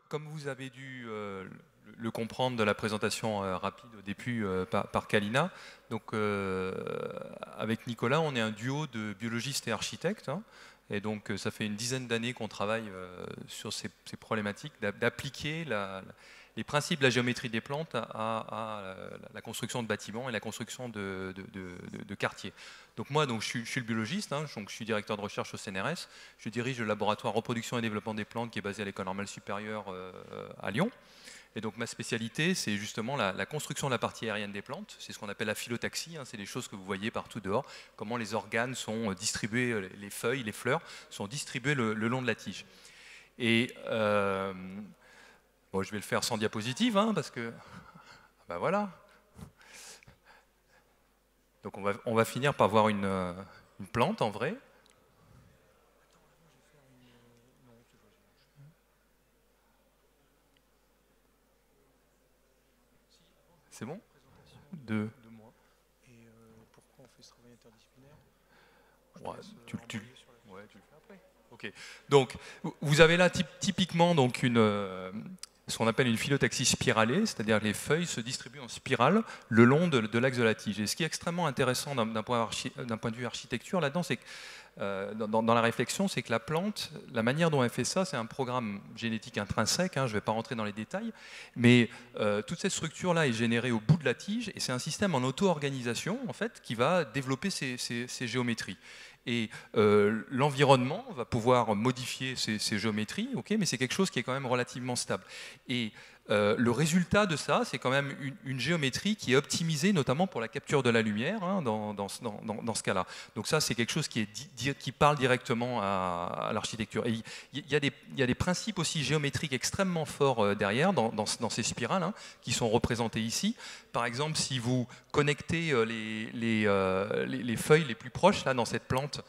Comme vous avez dû le comprendre de la présentation rapide au début par Kalina, donc avec Nicolas, on est un duo de biologistes et architectes, hein, et donc ça fait une dizaine d'années qu'on travaille sur ces problématiques d'appliquer les principes de la géométrie des plantes à la construction de bâtiments et la construction de quartiers. Donc moi, je suis le biologiste, hein, donc je suis directeur de recherche au CNRS, je dirige le laboratoire reproduction et développement des plantes qui est basé à l'École normale supérieure à Lyon. Et donc ma spécialité, c'est justement la construction de la partie aérienne des plantes, c'est ce qu'on appelle la phyllotaxie, hein, c'est des choses que vous voyez partout dehors, comment les organes sont distribués, les feuilles, les fleurs sont distribuées le long de la tige. Et bon, je vais le faire sans diapositive, hein, parce que, ben voilà. Donc on va finir par voir une plante en vrai. C'est bon? De moi. Et pourquoi on fait ce travail interdisciplinaire? Ouais, tu le fais après. Ok. Donc, vous avez là typiquement donc ce qu'on appelle une phyllotaxie spiralée, c'est-à-dire que les feuilles se distribuent en spirale le long de l'axe de la tige. Et ce qui est extrêmement intéressant d'un point de vue architecture là-dedans, c'est que dans la réflexion, c'est que la plante, la manière dont elle fait ça, c'est un programme génétique intrinsèque, hein, je ne vais pas rentrer dans les détails, mais toute cette structure-là est générée au bout de la tige, et c'est un système en auto-organisation, en fait, qui va développer ces géométries. Et l'environnement va pouvoir modifier ces géométries, okay, mais c'est quelque chose qui est quand même relativement stable. Et le résultat de ça, c'est quand même une géométrie qui est optimisée, notamment pour la capture de la lumière, hein, dans ce cas-là. Donc ça, c'est quelque chose qui parle directement à l'architecture. Et il y a des principes aussi géométriques extrêmement forts derrière, dans ces spirales, hein, qui sont représentés ici. Par exemple, si vous connectez les feuilles les plus proches là, dans cette plante,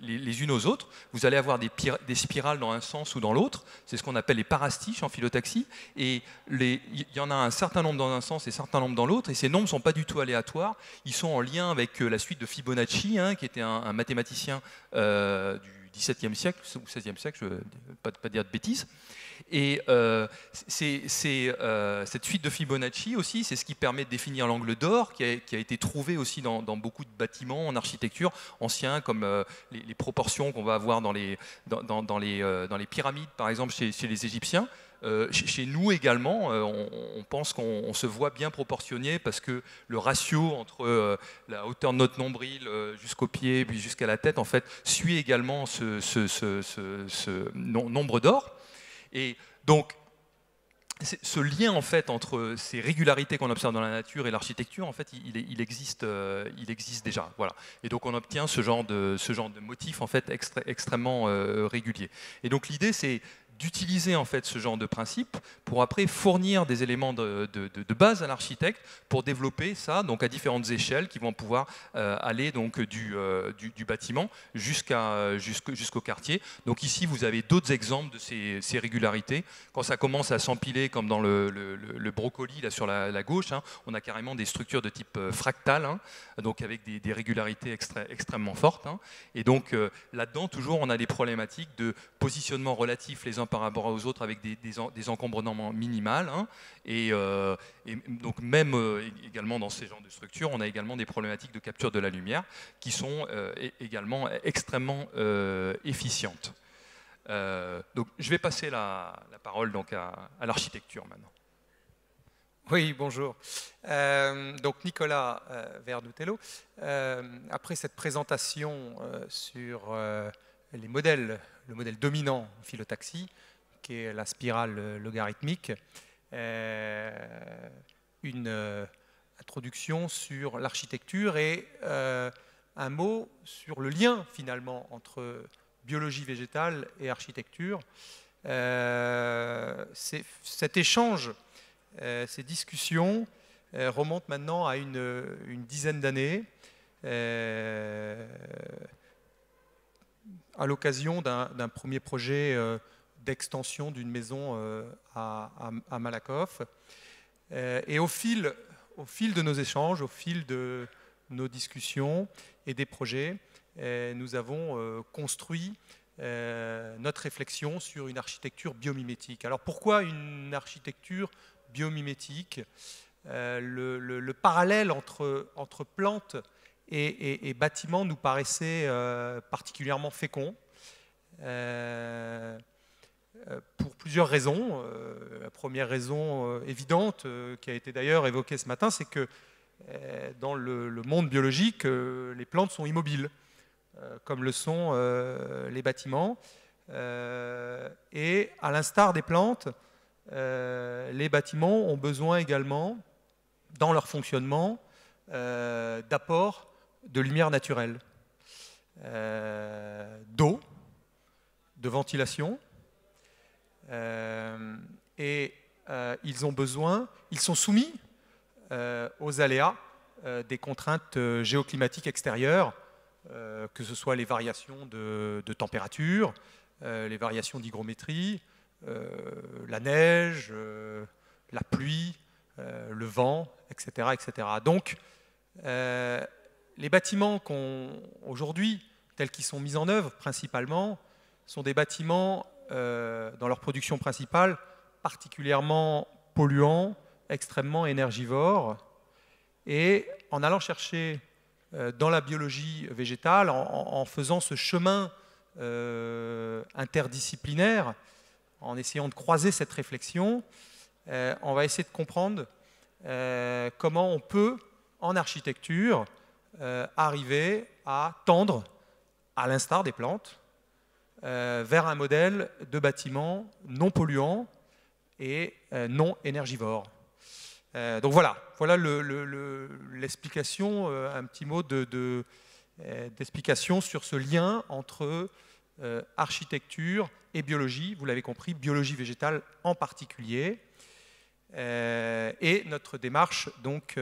les unes aux autres, vous allez avoir des spirales dans un sens ou dans l'autre. C'est ce qu'on appelle les parastiches en phyllotaxie. Et il y en a un certain nombre dans un sens et un certain nombre dans l'autre. Et ces nombres ne sont pas du tout aléatoires. Ils sont en lien avec la suite de Fibonacci, hein, qui était un mathématicien du XVIIe siècle ou XVIe siècle, je ne veux pas dire de bêtises. Et cette suite de Fibonacci aussi, c'est ce qui permet de définir l'angle d'or, qui a été trouvé aussi dans beaucoup de bâtiments en architecture anciens, comme les proportions qu'on va avoir dans les pyramides, par exemple, chez les Égyptiens. Chez nous également, on pense qu'on se voit bien proportionné parce que le ratio entre la hauteur de notre nombril jusqu'au pied puis jusqu'à la tête, en fait, suit également ce nombre d'or. Et donc, ce lien en fait entre ces régularités qu'on observe dans la nature et l'architecture, en fait, il existe déjà. Voilà. Et donc, on obtient ce genre de motif en fait extrêmement régulier. Et donc, l'idée, c'est d'utiliser en fait ce genre de principe pour après fournir des éléments de base à l'architecte pour développer ça donc à différentes échelles qui vont pouvoir aller donc du bâtiment jusqu'au quartier. Donc ici vous avez d'autres exemples de ces régularités. Quand ça commence à s'empiler comme dans le brocoli là sur la gauche, hein, on a carrément des structures de type fractal, hein, donc avec des régularités extrêmement fortes. Hein. Et donc là-dedans toujours on a des problématiques de positionnement relatif les uns par rapport aux autres avec des encombrements minimales. Hein, et donc même également dans ces genres de structures, on a également des problématiques de capture de la lumière qui sont également extrêmement efficientes. Donc je vais passer la parole donc à l'architecture maintenant. Oui, bonjour. Donc Nicolas Verdutello, après cette présentation sur les modèles, le modèle dominant en phyllotaxie, qui est la spirale logarithmique, une introduction sur l'architecture et un mot sur le lien finalement entre biologie végétale et architecture. Cet échange, ces discussions remontent maintenant à une dizaine d'années. À l'occasion d'un premier projet d'extension d'une maison à Malakoff. Et au fil de nos échanges, au fil de nos discussions et des projets, nous avons construit notre réflexion sur une architecture biomimétique. Alors pourquoi une architecture biomimétique? Le parallèle entre plantes et bâtiments nous paraissait particulièrement fécond. Pour plusieurs raisons. La première raison évidente, qui a été d'ailleurs évoquée ce matin, c'est que dans le monde biologique, les plantes sont immobiles, comme le sont les bâtiments. Et à l'instar des plantes, les bâtiments ont besoin également, dans leur fonctionnement, d'apport de lumière naturelle, d'eau, de ventilation, et ils sont soumis aux aléas des contraintes géoclimatiques extérieures, que ce soit les variations de température, les variations d'hygrométrie, la neige, la pluie, le vent, etc., etc. Donc, les bâtiments aujourd'hui, tels qu'ils sont mis en œuvre principalement, sont des bâtiments, dans leur production principale, particulièrement polluants, extrêmement énergivores. Et en allant chercher dans la biologie végétale, en faisant ce chemin interdisciplinaire, en essayant de croiser cette réflexion, on va essayer de comprendre comment on peut, en architecture, arriver à tendre, à l'instar des plantes, vers un modèle de bâtiment non polluant et non énergivore. Donc voilà l'explication, un petit mot d'explication sur ce lien entre architecture et biologie, vous l'avez compris, biologie végétale en particulier, et notre démarche donc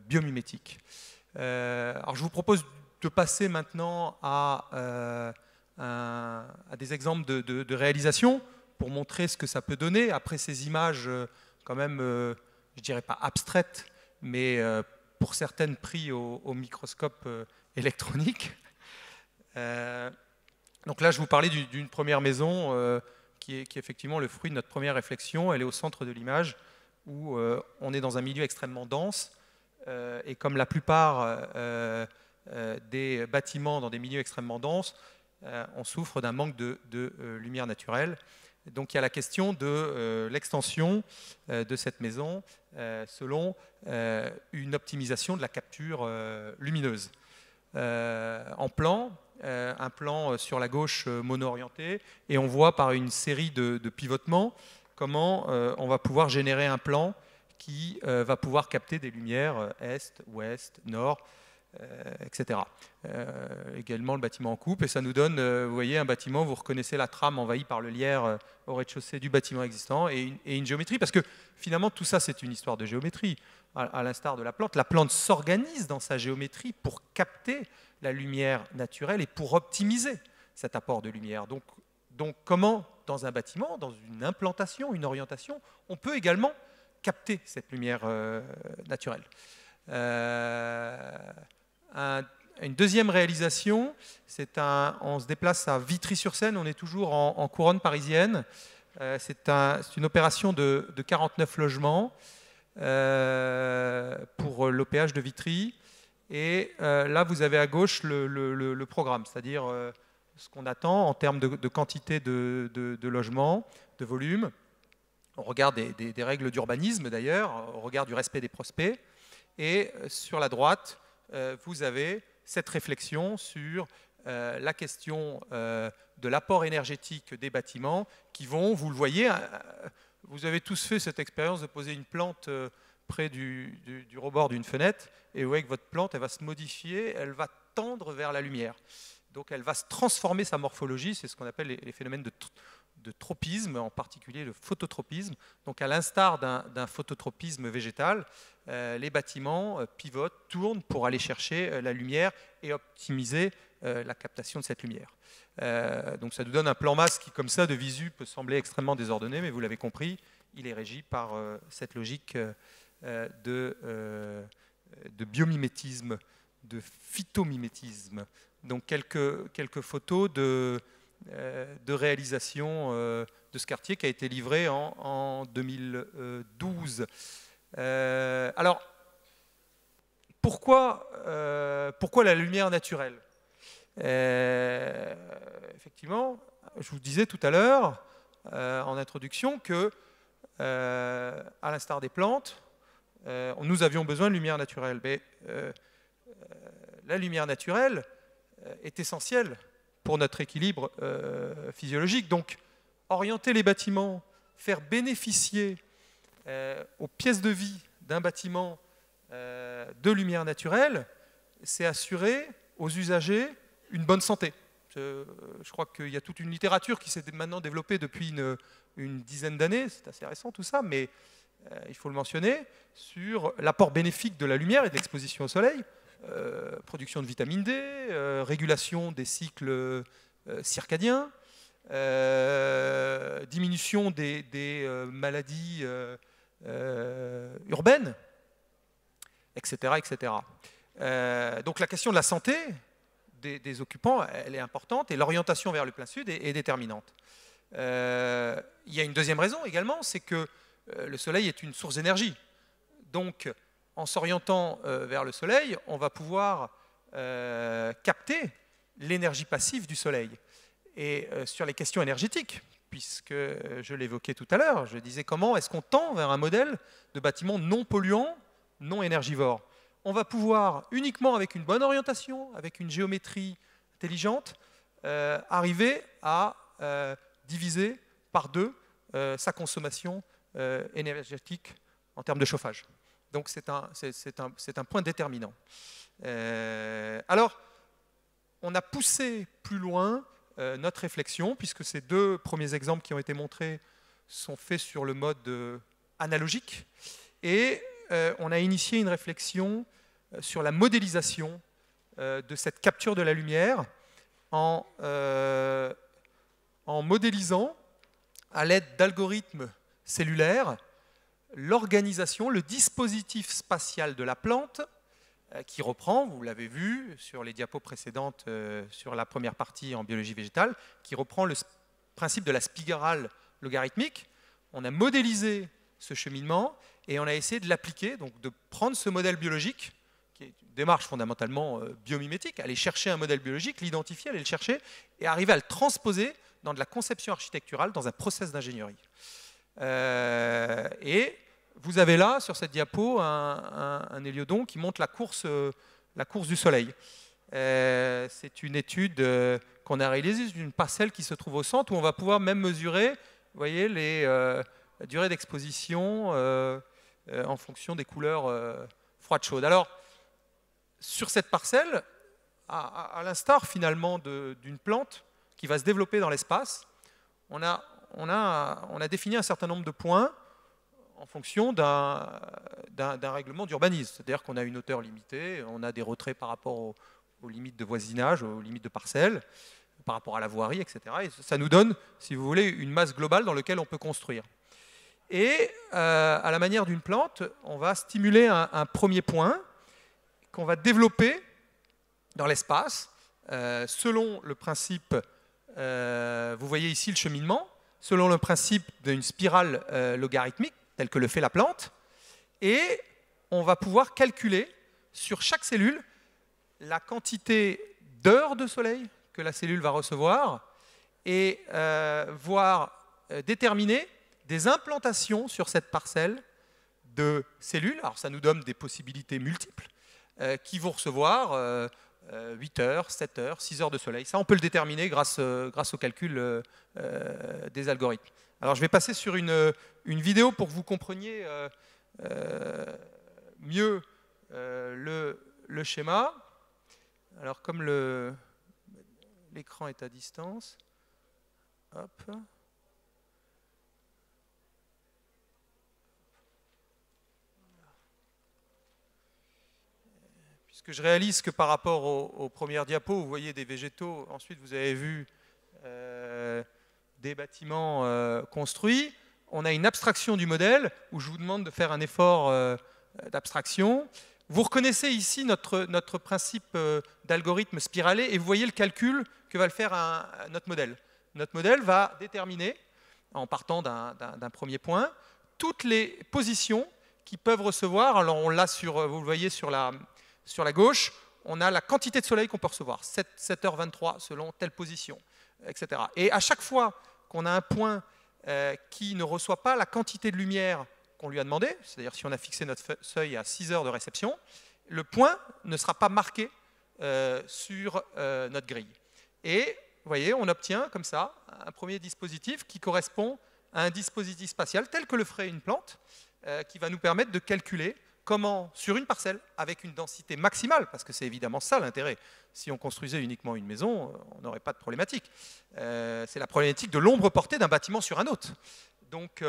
biomimétique. Alors je vous propose de passer maintenant à des exemples de réalisation pour montrer ce que ça peut donner après ces images quand même, je dirais pas abstraites, mais pour certaines prises au microscope électronique. Donc là, je vous parlais d'une première maison qui est effectivement le fruit de notre première réflexion. Elle est au centre de l'image où on est dans un milieu extrêmement dense et comme la plupart des bâtiments dans des milieux extrêmement denses, on souffre d'un manque de lumière naturelle. Donc il y a la question de l'extension de cette maison selon une optimisation de la capture lumineuse. En plan, un plan sur la gauche mono-orienté, et on voit par une série de pivotements comment on va pouvoir générer un plan qui va pouvoir capter des lumières est, ouest, nord, etc. Également le bâtiment en coupe, et ça nous donne, vous voyez, un bâtiment, vous reconnaissez la trame envahie par le lierre au rez-de-chaussée du bâtiment existant, et une géométrie, parce que finalement tout ça c'est une histoire de géométrie, à l'instar de la plante. La plante s'organise dans sa géométrie pour capter la lumière naturelle et pour optimiser cet apport de lumière. Donc comment, dans un bâtiment, dans une implantation, une orientation, on peut également capter cette lumière naturelle. Une deuxième réalisation, on se déplace à Vitry-sur-Seine, on est toujours en couronne parisienne. C'est une opération de 49 logements pour l'OPH de Vitry. Et là, vous avez à gauche le programme, c'est-à-dire ce qu'on attend en termes de quantité de logements, de volume. On regarde des règles d'urbanisme d'ailleurs, on regarde du respect des prospects. Et sur la droite, vous avez cette réflexion sur la question de l'apport énergétique des bâtiments qui vont, vous le voyez, vous avez tous fait cette expérience de poser une plante près du rebord d'une fenêtre, et vous voyez que votre plante, elle va se modifier, elle va tendre vers la lumière. Donc elle va se transformer sa morphologie, c'est ce qu'on appelle les phénomènes de tropisme, en particulier le phototropisme. Donc à l'instar d'un phototropisme végétal, les bâtiments pivotent, tournent pour aller chercher la lumière et optimiser la captation de cette lumière. Donc ça nous donne un plan masse qui, comme ça, de visu, peut sembler extrêmement désordonné, mais vous l'avez compris, il est régi par cette logique de biomimétisme, de phytomimétisme. Donc quelques photos de réalisation de ce quartier qui a été livré en 2012. Alors, pourquoi la lumière naturelle? Effectivement, je vous disais tout à l'heure, en introduction, que, à l'instar des plantes, nous avions besoin de lumière naturelle. Mais la lumière naturelle est essentielle pour notre équilibre physiologique. Donc, orienter les bâtiments, faire bénéficier aux pièces de vie d'un bâtiment de lumière naturelle, c'est assurer aux usagers une bonne santé. Je crois qu'il y a toute une littérature qui s'est maintenant développée depuis une dizaine d'années, c'est assez récent tout ça, mais il faut le mentionner, sur l'apport bénéfique de la lumière et de l'exposition au soleil, production de vitamine D, régulation des cycles circadiens, diminution des maladies urbaines, etc. etc. Donc la question de la santé des occupants, elle est importante, et l'orientation vers le plein sud est déterminante. Il y a une deuxième raison également, c'est que le soleil est une source d'énergie. Donc, en s'orientant vers le soleil, on va pouvoir capter l'énergie passive du soleil. Et sur les questions énergétiques, puisque je l'évoquais tout à l'heure, je disais comment est-ce qu'on tend vers un modèle de bâtiment non polluant, non énergivore. On va pouvoir, uniquement avec une bonne orientation, avec une géométrie intelligente, arriver à diviser par 2 sa consommation énergétique en termes de chauffage. Donc c'est un point déterminant. Alors, on a poussé plus loin notre réflexion, puisque ces 2 premiers exemples qui ont été montrés sont faits sur le mode analogique, et on a initié une réflexion sur la modélisation de cette capture de la lumière en modélisant, à l'aide d'algorithmes cellulaires, l'organisation, le dispositif spatial de la plante, qui reprend, vous l'avez vu sur les diapos précédentes, sur la première partie en biologie végétale, qui reprend le principe de la spirale logarithmique. On a modélisé ce cheminement et on a essayé de l'appliquer, donc de prendre ce modèle biologique, qui est une démarche fondamentalement biomimétique, aller chercher un modèle biologique, l'identifier, aller le chercher, et arriver à le transposer dans de la conception architecturale, dans un process d'ingénierie. Et vous avez là, sur cette diapo, un héliodon qui montre la course du Soleil. C'est une étude qu'on a réalisée d'une parcelle qui se trouve au centre, où on va pouvoir même mesurer, vous voyez, la durée d'exposition en fonction des couleurs froides-chaudes. Alors, sur cette parcelle, à l'instar finalement d'une plante qui va se développer dans l'espace, on a défini un certain nombre de points en fonction d'un règlement d'urbanisme. C'est-à-dire qu'on a une hauteur limitée, on a des retraits par rapport aux limites de voisinage, aux limites de parcelles, par rapport à la voirie, etc. Et ça nous donne, si vous voulez, une masse globale dans laquelle on peut construire. Et à la manière d'une plante, on va stimuler un premier point qu'on va développer dans l'espace selon le principe, vous voyez ici le cheminement, selon le principe d'une spirale logarithmique, telle que le fait la plante, et on va pouvoir calculer sur chaque cellule la quantité d'heures de soleil que la cellule va recevoir et déterminer des implantations sur cette parcelle de cellules. Alors ça nous donne des possibilités multiples qui vont recevoir 8 heures, 7 heures, 6 heures de soleil. Ça, on peut le déterminer grâce au calcul des algorithmes. Alors je vais passer sur une vidéo pour que vous compreniez mieux le schéma. Alors comme l'écran est à distance, hop. Puisque je réalise que par rapport aux premières diapos, vous voyez des végétaux, ensuite vous avez vu des bâtiments construits. On a une abstraction du modèle où je vous demande de faire un effort d'abstraction. Vous reconnaissez ici notre principe d'algorithme spiralé et vous voyez le calcul que va le faire notre modèle. notre modèle va déterminer, en partant d'un premier point, toutes les positions qui peuvent recevoir. Alors on l'a vous le voyez sur la gauche, on a la quantité de soleil qu'on peut recevoir, 7h23 selon telle position, etc. Et à chaque fois qu'on a un point qui ne reçoit pas la quantité de lumière qu'on lui a demandé, c'est-à-dire si on a fixé notre seuil à 6 heures de réception, le point ne sera pas marqué sur notre grille. Et vous voyez, on obtient comme ça un premier dispositif qui correspond à un dispositif spatial tel que le ferait une plante, qui va nous permettre de calculer comment, sur une parcelle, avec une densité maximale, parce que c'est évidemment ça l'intérêt. Si on construisait uniquement une maison, on n'aurait pas de problématique. C'est la problématique de l'ombre portée d'un bâtiment sur un autre. Donc,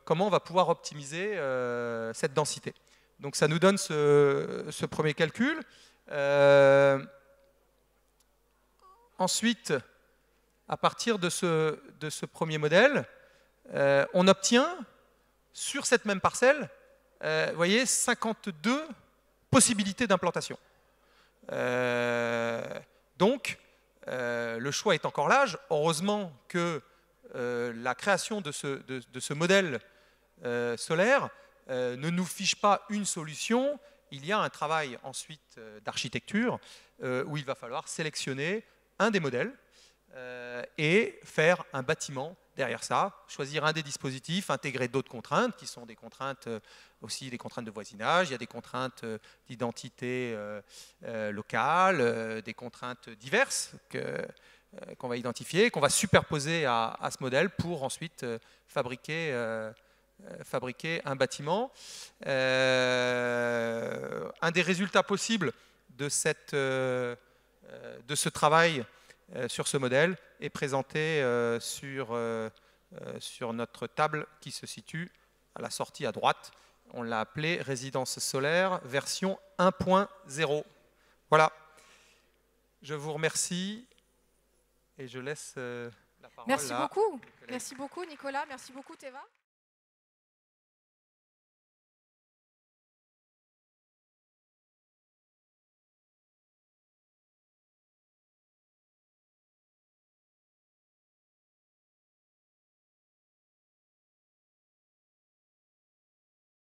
comment on va pouvoir optimiser cette densité? Donc, ça nous donne ce premier calcul. Ensuite, à partir de ce premier modèle, on obtient, sur cette même parcelle, vous voyez, 52 possibilités d'implantation. Donc, le choix est encore large. Heureusement que la création de ce modèle solaire ne nous fiche pas une solution. Il y a un travail ensuite d'architecture où il va falloir sélectionner un des modèles et faire un bâtiment derrière ça, choisir un des dispositifs, intégrer d'autres contraintes qui sont des contraintes aussi des contraintes de voisinage, il y a des contraintes d'identité locale, des contraintes diverses qu'on va identifier, qu'on va superposer à ce modèle pour ensuite fabriquer un bâtiment. Un des résultats possibles de ce travail sur ce modèle est présenté sur notre table qui se situe à la sortie à droite. On l'a appelé résidence solaire version 1.0. Voilà. Je vous remercie et je laisse la parole Merci à beaucoup. Merci beaucoup Nicolas, merci beaucoup Théva.